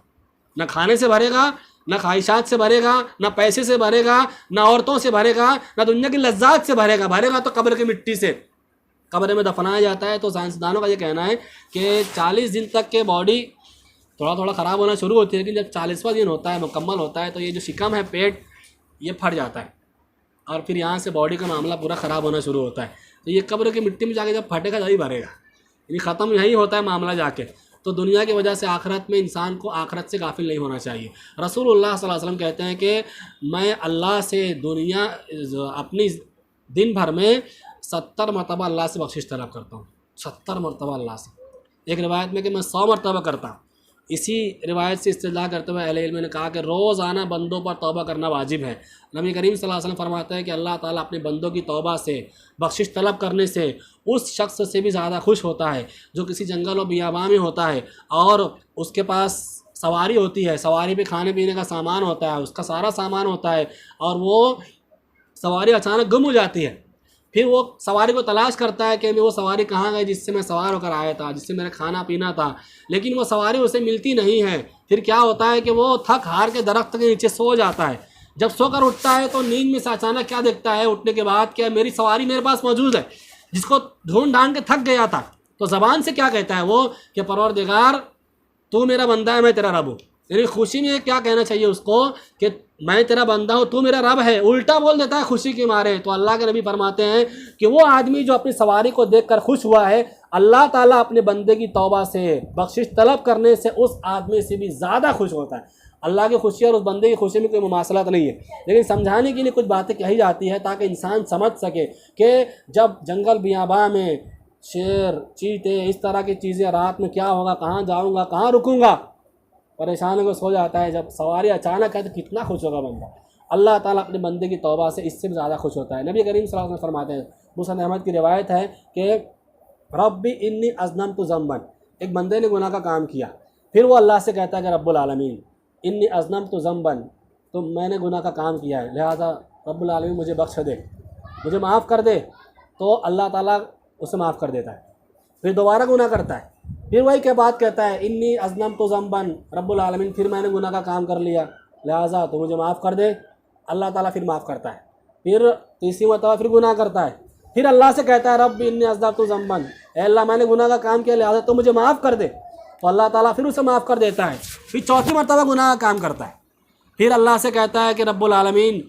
न खाने से भरेगा, न ख्वाहिशात से भरेगा, न पैसे से भरेगा, न औरतों से भरेगा, न दुनिया की लज्जात से भरेगा। भरेगा तो कब्र की मिट्टी से, कब्र में दफनाया जाता है। तो साइंसदानों का ये कहना है कि 40 दिन तक के बॉडी थोड़ा थोड़ा ख़राब होना शुरू होती है, लेकिन जब 40वां दिन होता है, मुकम्मल होता है, तो ये जो शिकम है पेट ये फट जाता है और फिर यहाँ से बॉडी का मामला पूरा ख़राब होना शुरू होता है। तो ये कब्र की मिट्टी में जाके जब फटेगा तभी भरेगा, यानी ख़त्म यही होता है मामला जाके। तो दुनिया की वजह से आखिरत में इंसान को आखिरत से गाफिल नहीं होना चाहिए। रसूलुल्लाह सल्लल्लाहु अलैहि वसल्लम कहते हैं कि मैं अल्लाह से दुनिया अपनी दिन भर में 70 मरतबा अल्लाह से बख्शिश तलब करता हूँ, 70 मरतबा अल्लाह से। एक रिवायत में कि मैं 100 मरतबा करता हूँ। इसी रिवायत से इस्तिदलाल करते हुए अहले इल्म ने कहा कि रोज़ाना बंदों पर तौबा करना वाजिब है। नबी करीम सल्लल्लाहु अलैहि वसल्लम फरमाते हैं कि अल्लाह ताला अपने बंदों की तौबा से, बख्शिश तलब करने से उस शख्स से भी ज़्यादा खुश होता है जो किसी जंगल और बियाबा में होता है और उसके पास सवारी होती है, सवारी पे खाने पीने का सामान होता है, उसका सारा सामान होता है, और वो सवारी अचानक गुम हो जाती है। फिर वो सवारी को तलाश करता है कि वो सवारी कहाँ गई जिससे मैं सवार होकर आया था, जिससे मेरा खाना पीना था, लेकिन वो सवारी उसे मिलती नहीं है। फिर क्या होता है कि वो थक हार के दरख्त के नीचे सो जाता है। जब सोकर उठता है तो नींद में से अचानक क्या देखता है उठने के बाद, क्या मेरी सवारी मेरे पास मौजूद है, जिसको ढूंढ ढांढ के थक गया था। तो ज़बान से क्या कहता है वो कि परवरदिगार तू मेरा बंदा है, मैं तेरा रब हूँ। यानी खुशी में क्या कहना चाहिए उसको कि मैं तेरा बंदा हूँ, तू मेरा रब है, उल्टा बोल देता है खुशी के मारे। तो अल्लाह के नबी फरमाते हैं कि वो आदमी जो अपनी सवारी को देखकर खुश हुआ है, अल्लाह ताला अपने बंदे की तौबा से, बख्शिश तलब करने से उस आदमी से भी ज़्यादा खुश होता है। अल्लाह की खुशी और उस बंदे की खुशी में कोई मुमासलत नहीं है, लेकिन समझाने के लिए कुछ बातें कही जाती है ताकि इंसान समझ सके कि जब जंगल बियाबा में शेर, चीते, इस तरह की चीज़ें, रात में क्या होगा, कहाँ जाऊँगा, कहाँ रुकूँगा, परेशान होकर सो जाता है। जब सवारी अचानक है तो कितना खुश होगा बंदा। अल्लाह ताला अपने बंदे की तौबा से इससे भी ज़्यादा खुश होता है। नबी करीम सल्लल्लाहु अलैहि वसल्लम फरमाते हैं, मुसनद अहमद की रिवायत है कि रब्बी इन्नी अज़नमतु ज़ंबन, एक बंदे ने गुनाह का काम किया, फिर वो अल्लाह से कहता है कि रब्बुल आलमीन इन्नी अज़नमतु ज़ंबन, तो मैंने गुनाह का काम किया है, लिहाजा रब्बुल आलमीन मुझे बख्श दे, मुझे माफ़ कर दे। तो अल्लाह ताला उसे माफ़ कर देता है। फिर दोबारा गुनाह करता है, फिर वही क्या बात कहता है, इन्नी अज़नमतु ज़ंबन रब्बुल आलमीन, फिर मैंने गुनाह का काम कर लिया, लिहाजा तो मुझे माफ़ कर दे। अल्लाह ताला फिर माफ़ करता है। फिर तीसरी मरतबा फिर गुनाह करता है, फिर अल्लाह से कहता है रब्बी इन्नी अज़नमतु ज़ंबन, अल्लाह मैंने गुनाह का काम किया, लिहाजा तो मुझे माफ़ कर दे। तो अल्लाह ताला फिर उसे माफ़ कर देता है। फिर चौथी मरतबा गुनाह का काम करता है, फिर अल्लाह से कहता है कि रब्बुल आलमीन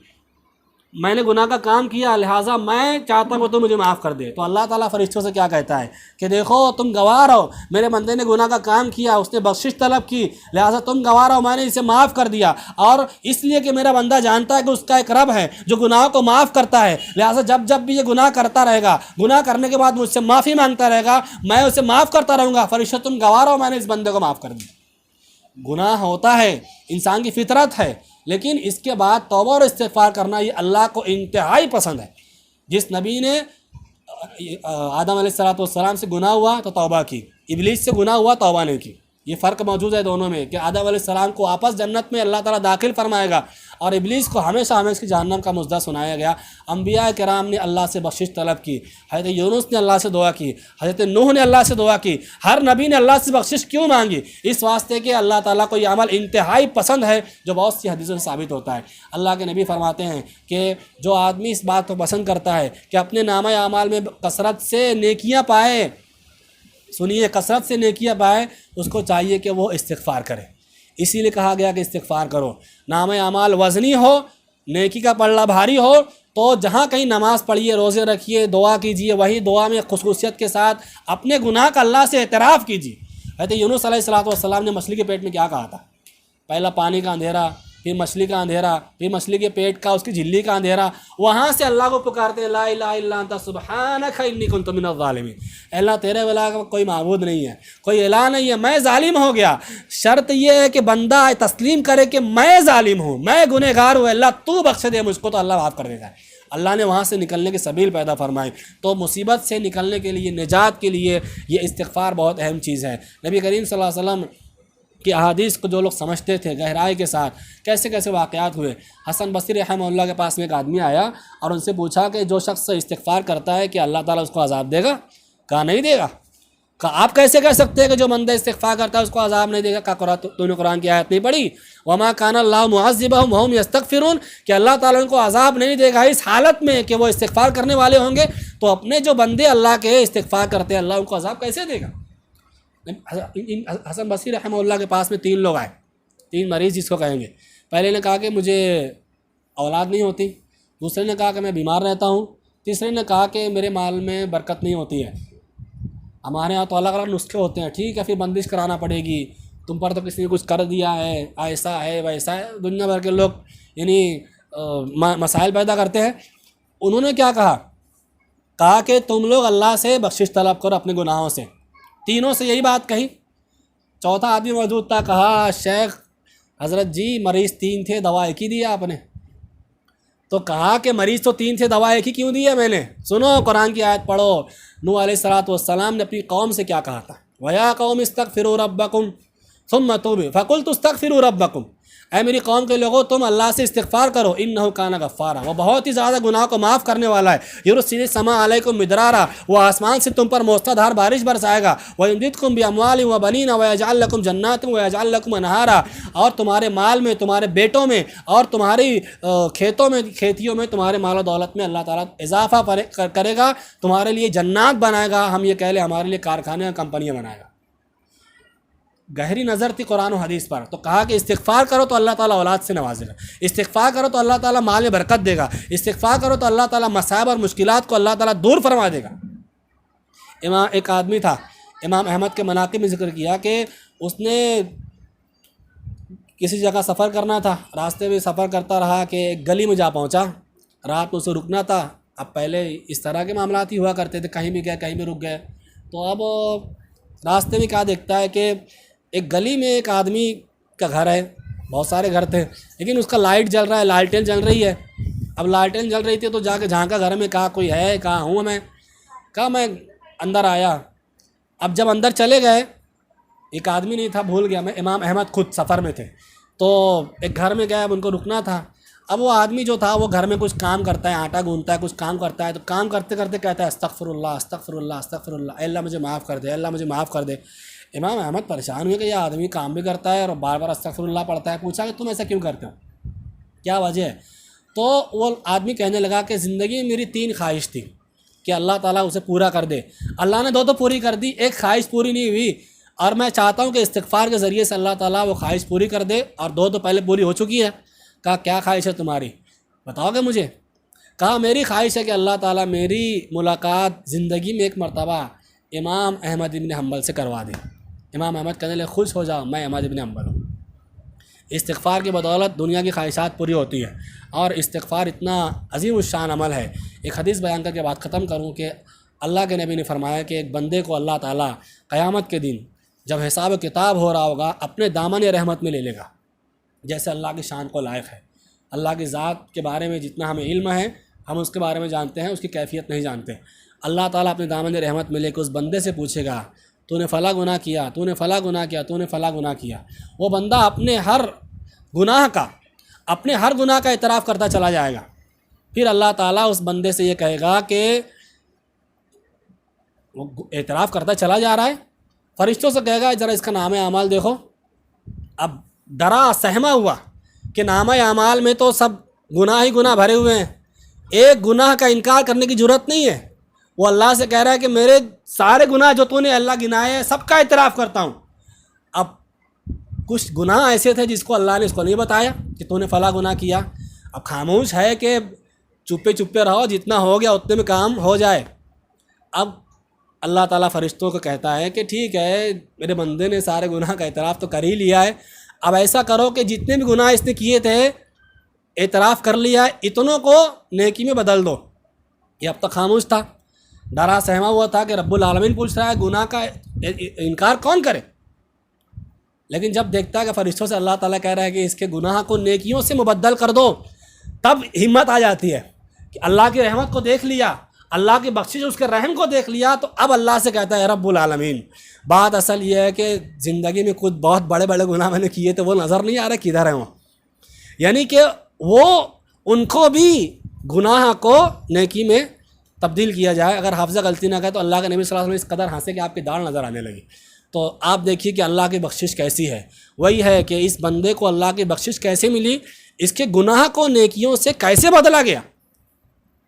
मैंने गुनाह का काम किया, लिहाजा मैं चाहता हूँ तो मुझे माफ़ कर दे। तो अल्लाह ताला फरिश्तों से क्या कहता है कि देखो तुम गवाह रहो, मेरे बंदे ने गुनाह का काम किया, उसने बख्शिश तलब की, लिहाजा तुम गवाह रहो, मैंने इसे माफ़ कर दिया। और इसलिए कि मेरा बंदा जानता है कि उसका एक रब है जो गुनाह को माफ़ करता है, लिहाजा जब जब भी ये गुनाह करता रहेगा, गुनाह करने के बाद मुझसे माफ़ी मांगता रहेगा, मैं उसे माफ़ करता रहूँगा। फरिश्तों तुम गवाह रहो, मैंने इस बंदे को माफ़ कर दिया। गुनाह होता है, इंसान की फितरत है, लेकिन इसके बाद तौबा और इस्तिग़फ़ार करना ये अल्लाह को इंतहाई पसंद है। जिस नबी ने आदम अलैहिस्सलाम से गुनाह हुआ तो तौबा की, इब्लीस से गुनाह हुआ तौबा नहीं की। ये फ़र्क मौजूद है दोनों में कि आदम अलैहिस्सलाम को आपस जन्नत में अल्लाह ताला दाखिल फरमाएगा और इब्लीस को हमेशा हमेशा जहन्नम का मुद्दा सुनाया गया। अंबिया किराम ने अल्लाह से बख्शिश तलब की, हज़रत यूनुस ने अल्लाह से दुआ की, हज़रत नूह ने अल्लाह से दुआ की। हर नबी ने अल्लाह से बख्शिश क्यों मांगी? इस वास्ते कि अल्लाह ताला को ये अमल इंतहाई पसंद है, जो बहुत सी हदीसों से साबित होता है। अल्लाह के नबी फरमाते हैं कि जो आदमी इस बात को पसंद करता है कि अपने नामा अमाल में कसरत से नेकियां पाए, सुनिए, कसरत से नेकियां पाए, उसको चाहिए कि वो इस्तिग़फ़ार करे। इसीलिए कहा गया कि इस्तिग़फ़ार करो। नामे अमाल वज़नी हो, नेकी का पल्ला भारी हो, तो जहाँ कहीं नमाज़ पढ़िए, रोज़े रखिए, दुआ कीजिए, वही दुआ में खुशखुशियत के साथ अपने गुनाह का अल्लाह से एतराफ़ कीजिए। हज़रत यूनुस अलैहिस्सलाम ने मछली के पेट में क्या कहा था? पहला पानी का अंधेरा, फिर मछली का अंधेरा, फिर मछली के पेट का, उसकी झिल्ली का अंधेरा, वहाँ से अल्लाह को पुकारते हैं, ला इलाहा इल्ला अंता सुब्हानक इन्नी कुन्तु मिनज़ ज़ालिमीन। अल्लाह तेरे अलावा का कोई माबूद नहीं है, कोई इलाह नहीं है, मैं ज़ालिम हो गया। शर्त यह है कि बंदा तस्लीम करे कि मैं ज़ालिम हूँ, मैं गुनहगार हूँ, अल्लाह तू बख्श दे मुझको, तो अल्लाह माफ़ कर देता है। अल्लाह ने वहाँ से निकलने की सबील पैदा फरमाई। तो मुसीबत से निकलने के लिए, निजात के लिए ये इस्तिग़फ़ार बहुत अहम चीज़ है। नबी करीम सल्लल्लाहु अलैहि वसल्लम कि अहादीस को जो लोग समझते थे गहराई के साथ, कैसे कैसे वाक़यात हुए। हसन बसरी रहमतुल्लाह के पास में एक आदमी आया और उनसे पूछा कि जो शख्स इस्तिग़फ़ार करता है कि अल्लाह ताला उसको अज़ाब देगा? कहा नहीं देगा। कहा आप कैसे कह सकते हैं कि जो बंदा इस्तिग़फ़ार करता है उसको अज़ाब नहीं देगा? कहा तूने कुरान की आयत नहीं पढ़ी, वमा काना अल्लाहु मुअज़्ज़िबहुम वहुम यस्तग़फ़िरून, कि अल्लाह ताला उनको अज़ाब नहीं देगा इस हालत में कि वो इस्तिग़फ़ार करने वाले होंगे। तो अपने जो बंदे अल्लाह के इस्तिग़फ़ार करते हैं, अल्लाह उनको अज़ाब कैसे देगा? हसन बसरी रहमतुल्लाह के पास में 3 लोग आए, 3 मरीज़ जिसको कहेंगे। पहले ने कहा कि मुझे औलाद नहीं होती, दूसरे ने कहा कि मैं बीमार रहता हूँ, तीसरे ने कहा कि मेरे माल में बरकत नहीं होती है। हमारे यहाँ तो अलग अलग नुस्खे होते हैं। ठीक है, फिर बंदिश कराना पड़ेगी, तुम पर तो किसी ने कुछ कर दिया है, ऐसा है वैसा है, दुनिया भर के लोग यानी मसाइल पैदा करते हैं। उन्होंने क्या कहा कि तुम लोग अल्लाह से बख्शिश तलब करो अपने गुनाहों से। तीनों से यही बात कही। चौथा आदमी मौजूद था, कहा शेख हज़रत जी मरीज़ 3 थे, दवा एक ही दिया आपने। तो कहा कि मरीज़ तो 3 थे, दवा एक ही क्यों दी है मैंने? सुनो, कुरान की आयत पढ़ो। नूह अलैहिस्सलातु वस्सलाम ने अपनी कौम से क्या कहा था? वया कौम इस्तग़फ़िरू रब्बकुम, सुम्मा तूबू फ़कुल्तु अस्तग़फ़िरू रब्बकुम, ऐ मेरी कौम के लोगों तुम अल्लाह से इस्तिग़फ़ार करो, इन्नहु काना गफ़्फ़ारा, वो बहुत ही ज़्यादा गुनाह को माफ़ करने वाला है। युरसिलिस समा अलैकुम मिदरारा, वो आसमान से तुम पर मूसलाधार बारिश बरसाएगा। व युमदिदकुम बिअमवालिन व बनीन व यजअल लकुम जन्नातिन व यजअल लकुम अनहारा, और तुम्हारे माल में, तुम्हारे बेटों में और तुम्हारी खेतों में, खेतियों में, तुम्हारे माल और दौलत में अल्लाह ताला इजाफ़ा करेगा, तुम्हारे लिए जन्नात बनाएगा, हम ये कह लें हमारे लिए कारखाने और कंपनियाँ बनाएगा। गहरी नज़र थी कुरान और हदीस पर, तो कहा कि इस्तिग़फ़ार करो तो अल्लाह ताला औलाद से नवाजेगा, इस्तिग़फ़ार करो तो अल्लाह ताला माल में बरकत देगा, इस्तिग़फ़ार करो तो अल्लाह ताला मसाइब और मुश्किलात को अल्लाह ताला दूर फरमा देगा। एक आदमी था, इमाम अहमद के मनाक़िब में ज़िक्र किया कि उसने किसी जगह सफ़र करना था, रास्ते में सफ़र करता रहा कि एक गली में जा पहुँचा, रात में उसे रुकना था। अब पहले इस तरह के मामलात ही हुआ करते थे, कहीं भी गए कहीं भी रुक गए। तो अब रास्ते में क्या देखता है कि एक गली में एक आदमी का घर है, बहुत सारे घर थे, लेकिन उसका लाइट जल रहा है, लालटेन जल रही है। अब लालटेन जल रही थी तो जाके झांका घर में, कहा कोई है, कहा हूँ मैं, कहा मैं अंदर आया। अब जब अंदर चले गए, एक आदमी नहीं था, भूल गया मैं, इमाम अहमद खुद सफ़र में थे, तो एक घर में गए, अब उनको रुकना था। अब वो आदमी जो था वो घर में कुछ काम करता है, आटा गूंथता है, कुछ काम करता है, तो काम करते करते कहता है अस्तग़फ़िरुल्लाह अस्तग़फ़िरुल्लाह अस्तग़फ़िरुल्लाह, अल्लाह मुझे माफ़ कर दे, अल्लाह मुझे माफ़ कर दे। इमाम अहमद परेशान हुए कि यह आदमी काम भी करता है और बार बार अस्तग़फ़िरुल्लाह पढ़ता है। पूछा कि तुम ऐसा क्यों करते हो, क्या वजह है? तो वो आदमी कहने लगा कि ज़िंदगी में मेरी 3 ख्वाहिश थी कि अल्लाह ताला उसे पूरा कर दे। अल्लाह ने 2 तो पूरी कर दी, एक ख्वाहिश पूरी नहीं हुई, और मैं चाहता हूँ कि इस्तिग़फ़ार के ज़रिए से अल्लाह ताला वो ख्वाहिश पूरी कर दे, और 2 तो पहले पूरी हो चुकी है। कहा क्या ख्वाहिश है तुम्हारी, बताओगे मुझे? कहा मेरी ख्वाहिश है कि अल्लाह ताला मेरी मुलाकात ज़िंदगी में एक मरतबा इमाम अहमद इब्न हम्बल से करवा दे। इमाम अहमद कहने लगे खुश हो जाओ, मैं अहमद इब्न हम्बल हूँ। इस्तिग़फ़ार की बदौलत दुनिया की ख्वाहिशात पूरी होती है, और इस्तिग़फ़ार इतना अजीम शान अमल है। एक हदीस बयान करके बात ख़त्म करूँ कि अल्लाह के नबी ने फरमाया कि एक बंदे को अल्लाह ताला क़यामत के दिन जब हिसाब किताब हो रहा होगा, अपने दामन रहमत में ले लेगा। जैसे अल्लाह की शान को लायक है, अल्लाह की ज़ात के बारे में जितना हमें इल्म है हम उसके बारे में जानते हैं, उसकी कैफियत नहीं जानते। अल्लाह ताला अपने दामन रहमत में लेकर उस बंदे से पूछेगा तूने फ़ला गुनाह किया, तूने फ़ला गुनाह किया, तूने फ़ला गुनाह किया। वो बंदा अपने हर गुनाह का इतराफ़ करता चला जाएगा। फिर अल्लाह ताला उस बंदे से ये कहेगा कि वो इतराफ़ करता चला जा रहा है, फ़रिश्तों से कहेगा ज़रा इसका नाम अमाल देखो। अब डरा सहमा हुआ कि नाम अमाल में तो सब गुनाह ही गुनाह भरे हुए हैं, एक गुनाह का इनकार करने की ज़रूरत नहीं है। वो अल्लाह से कह रहा है कि मेरे सारे गुनाह जो तूने अल्लाह गिनाए हैं सबका इतराफ़ करता हूँ। अब कुछ गुनाह ऐसे थे जिसको अल्लाह ने इसको नहीं बताया कि तूने फ़ला गुनाह किया। अब खामोश है कि चुप्पे चुप्पे रहो, जितना हो गया उतने में काम हो जाए। अब अल्लाह ताला फ़रिश्तों को कहता है कि ठीक है, मेरे बंदे ने सारे गुनाह का इतराफ़ तो कर ही लिया है, अब ऐसा करो कि जितने भी गुनाह इसने किए थे इतराफ़ कर लिया, इतनों को नेकी में बदल दो। ये अब तक खामोश था, डरा सहमा हुआ था कि रब्बुल आलमीन पूछ रहा है गुनाह का इनकार कौन करे। लेकिन जब देखता है कि फ़रिश्तों से अल्लाह ताला कह रहा है कि इसके गुनाह को नेकियों से मुबद्दल कर दो, तब हिम्मत आ जाती है कि अल्लाह की रहमत को देख लिया, अल्लाह की बख्शिश उसके रहम को देख लिया, तो अब अल्लाह से कहता है रब्बुल आलमीन। बात असल ये है कि ज़िंदगी में कुछ बहुत बड़े बड़े गुनाह मैंने किए थे, वो नज़र नहीं आ रहा किधर है वो। यानी कि वो उनको भी गुनाह को नेकी में तब्दील किया जाए। अगर हाफ़िज़ा गलती ना करे तो अल्लाह के नबी सल्लल्लाहु अलैहि वसल्लम इस कदर हंसे कि आपकी दाढ़ नज़र आने लगी। तो आप देखिए कि अल्लाह की बख्शिश कैसी है। वही है कि इस बंदे को अल्लाह की बख्शिश कैसे मिली, इसके गुनाह को नेकियों से कैसे बदला गया।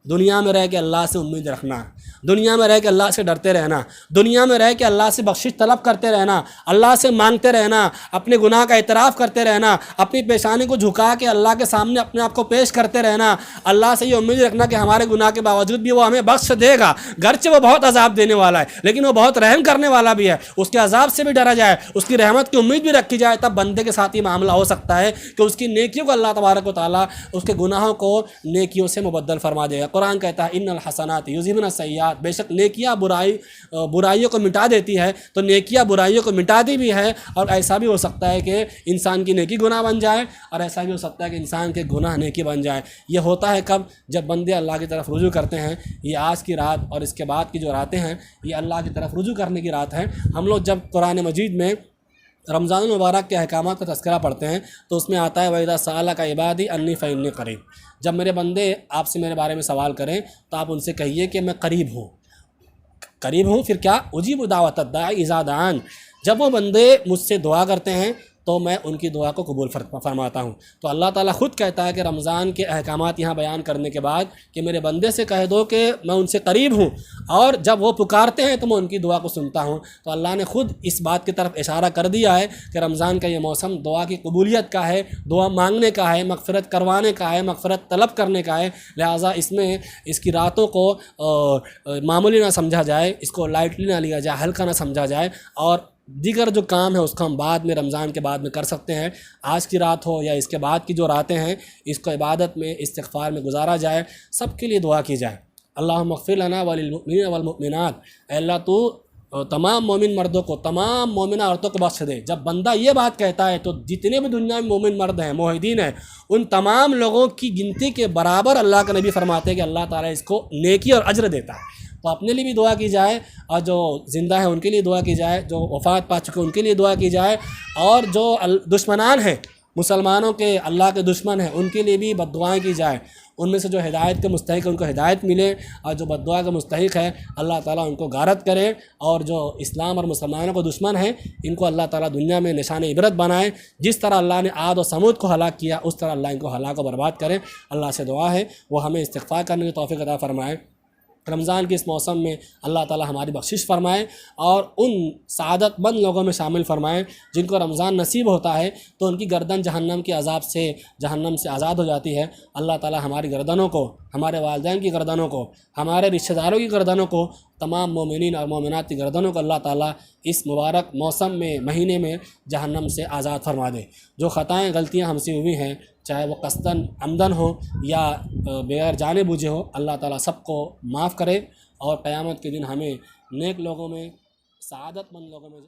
दुनिया में रह के अल्लाह से उम्मीद रखना, दुनिया में रह के अल्लाह से डरते रहना, दुनिया में रह के अल्लाह से बख्शिश तलब करते रहना, अल्लाह से मांगते रहना, अपने गुनाह का इतराफ़ करते रहना, अपनी पेशानी को झुका के अल्लाह के सामने अपने आप को पेश करते रहना, अल्लाह से ये उम्मीद रखना कि हमारे गुनाह के बावजूद भी वो हमें बख्श देगा। गर्चे वो बहुत अजाब देने वाला है, लेकिन वो बहुत रहम करने वाला भी है। उसके अजाब से भी डरा जाए, उसकी रहमत की उम्मीद भी रखी जाए, तब बंदे के साथ ही मामला हो सकता है कि उसकी नेकियों को अल्लाह तबारक व तआला उसके गुनाहों को नेकियों से मुबद्दल फरमा देगा। कुरान कहता है इन्नल हसनात युज़हिबुन सय्यात, बेशक नेकियां बुराइयों को मिटा देती है, तो नेकियां बुराइयों को मिटाती भी है। और ऐसा भी हो सकता है कि इंसान की नेकी गुनाह बन जाए, और ऐसा भी हो सकता है कि इंसान के गुनाह नेकी बन जाए। ये होता है कब, जब बंदे अल्लाह की तरफ रुजू करते हैं। ये आज की रात और इसके बाद की जो रातें हैं ये अल्लाह की तरफ रुजू करने की रात है। हम लोग जब कुरान मजीद में रमज़ान मुबारक के अहकामात का तज़किरा पढ़ते हैं तो उसमें आता है वइज़ा सअलका इबादी अन्नी फ़इन्नी क़रीब। जब मेरे बंदे आपसे मेरे बारे में सवाल करें तो आप उनसे कहिए कि मैं करीब हूँ। फिर क्या, उजीबु दावत दाई इज़ा दान। जब वो बंदे मुझसे दुआ करते हैं तो मैं उनकी दुआ को कबूल फरमाता हूँ। तो अल्लाह ताला ख़ुद कहता है कि रमज़ान के अहकामात यहाँ बयान करने के बाद कि मेरे बंदे से कह दो कि मैं उनसे करीब हूँ और जब वो पुकारते हैं तो मैं उनकी दुआ को सुनता हूँ। तो अल्लाह ने ख़ुद इस बात की तरफ इशारा कर दिया है कि रमज़ान का ये मौसम दुआ की कबूलियत का है, दुआ मांगने का है, मग़फ़िरत करवाने का है, मग़फ़िरत तलब करने का है। लिहाजा इसमें इसकी रातों को मामूली ना समझा जाए, इसको लाइटली ना लिया जाए, हल्का ना समझा जाए। और दीगर जो काम है उसको हम बाद में, रमज़ान के बाद में कर सकते हैं। आज की रात हो या इसके बाद की जो रातें हैं इसको इबादत में, इस्तिग़फ़ार में गुजारा जाए। सबके लिए दुआ की जाए। अल्लाहुम्मा इग़फ़िर लना व लिल मुअमिनीन वल मुअमिनात। अल्लाह तू तमाम मोमिन मर्दों को, तमाम मोमिना औरतों को बख्श दे। जब बंदा ये बात कहता है तो जितने भी दुनिया में मोमिन मर्द हैं, मोहिदीन हैं, उन तमाम लोगों की गिनती के बराबर अल्लाह का नबी फरमाते हैं कि अल्लाह ताला इसको नेकी और अज्र देता है। तो अपने लिए भी दुआ की जाए और जो ज़िंदा है उनके लिए दुआ की जाए, जो वफ़ात पा चुके उनके लिए दुआ की जाए, और जो दुश्मनान हैं, मुसलमानों के, अल्लाह के दुश्मन हैं, उनके लिए भी बद्दुआएँ की जाए। उनमें से जो हिदायत के मुस्तहिक है उनको हिदायत मिले, और जो बद्दुआ का मुस्तहिक है अल्लाह ताला उनको गारत करे। और जो इस्लाम और मुसलमानों को दुश्मन हैं इनको अल्लाह ताला दुनिया में निशान इबरत बनाए। जिस तरह अल्लाह ने आद और समूद को हलाक किया उस तरह अल्लाह इनको हलाक और बर्बाद करे। अल्लाह से दुआ है वो हमें इस्तिग़फ़ार करने की तौफ़ीक़ अता फ़रमाए। रमज़ान के इस मौसम में अल्लाह ताला हमारी बख्शिश फ़रमाए और उन सआदतमंद लोगों में शामिल फ़रमाएँ जिनको रमज़ान नसीब होता है तो उनकी गर्दन जहन्नम के अज़ाब से, जहन्नम से आज़ाद हो जाती है। अल्लाह ताला हमारी गर्दनों को, हमारे वालिदैन की गर्दनों को, हमारे रिश्तेदारों की गर्दनों को, तमाम मोमिनीन और मोमिनात की गर्दनों को अल्लाह ताला इस मुबारक मौसम में, महीने में जहन्नम से आज़ाद फरमा दे। जो ख़ताएँ गलतियाँ हमसे हुई हैं, चाहे वो कस्तन अमदन हो या बगैर जाने बूझे हो, अल्लाह ताला सबको माफ़ करे और क़यामत के दिन हमें नेक लोगों में, सआदतमंद लोगों में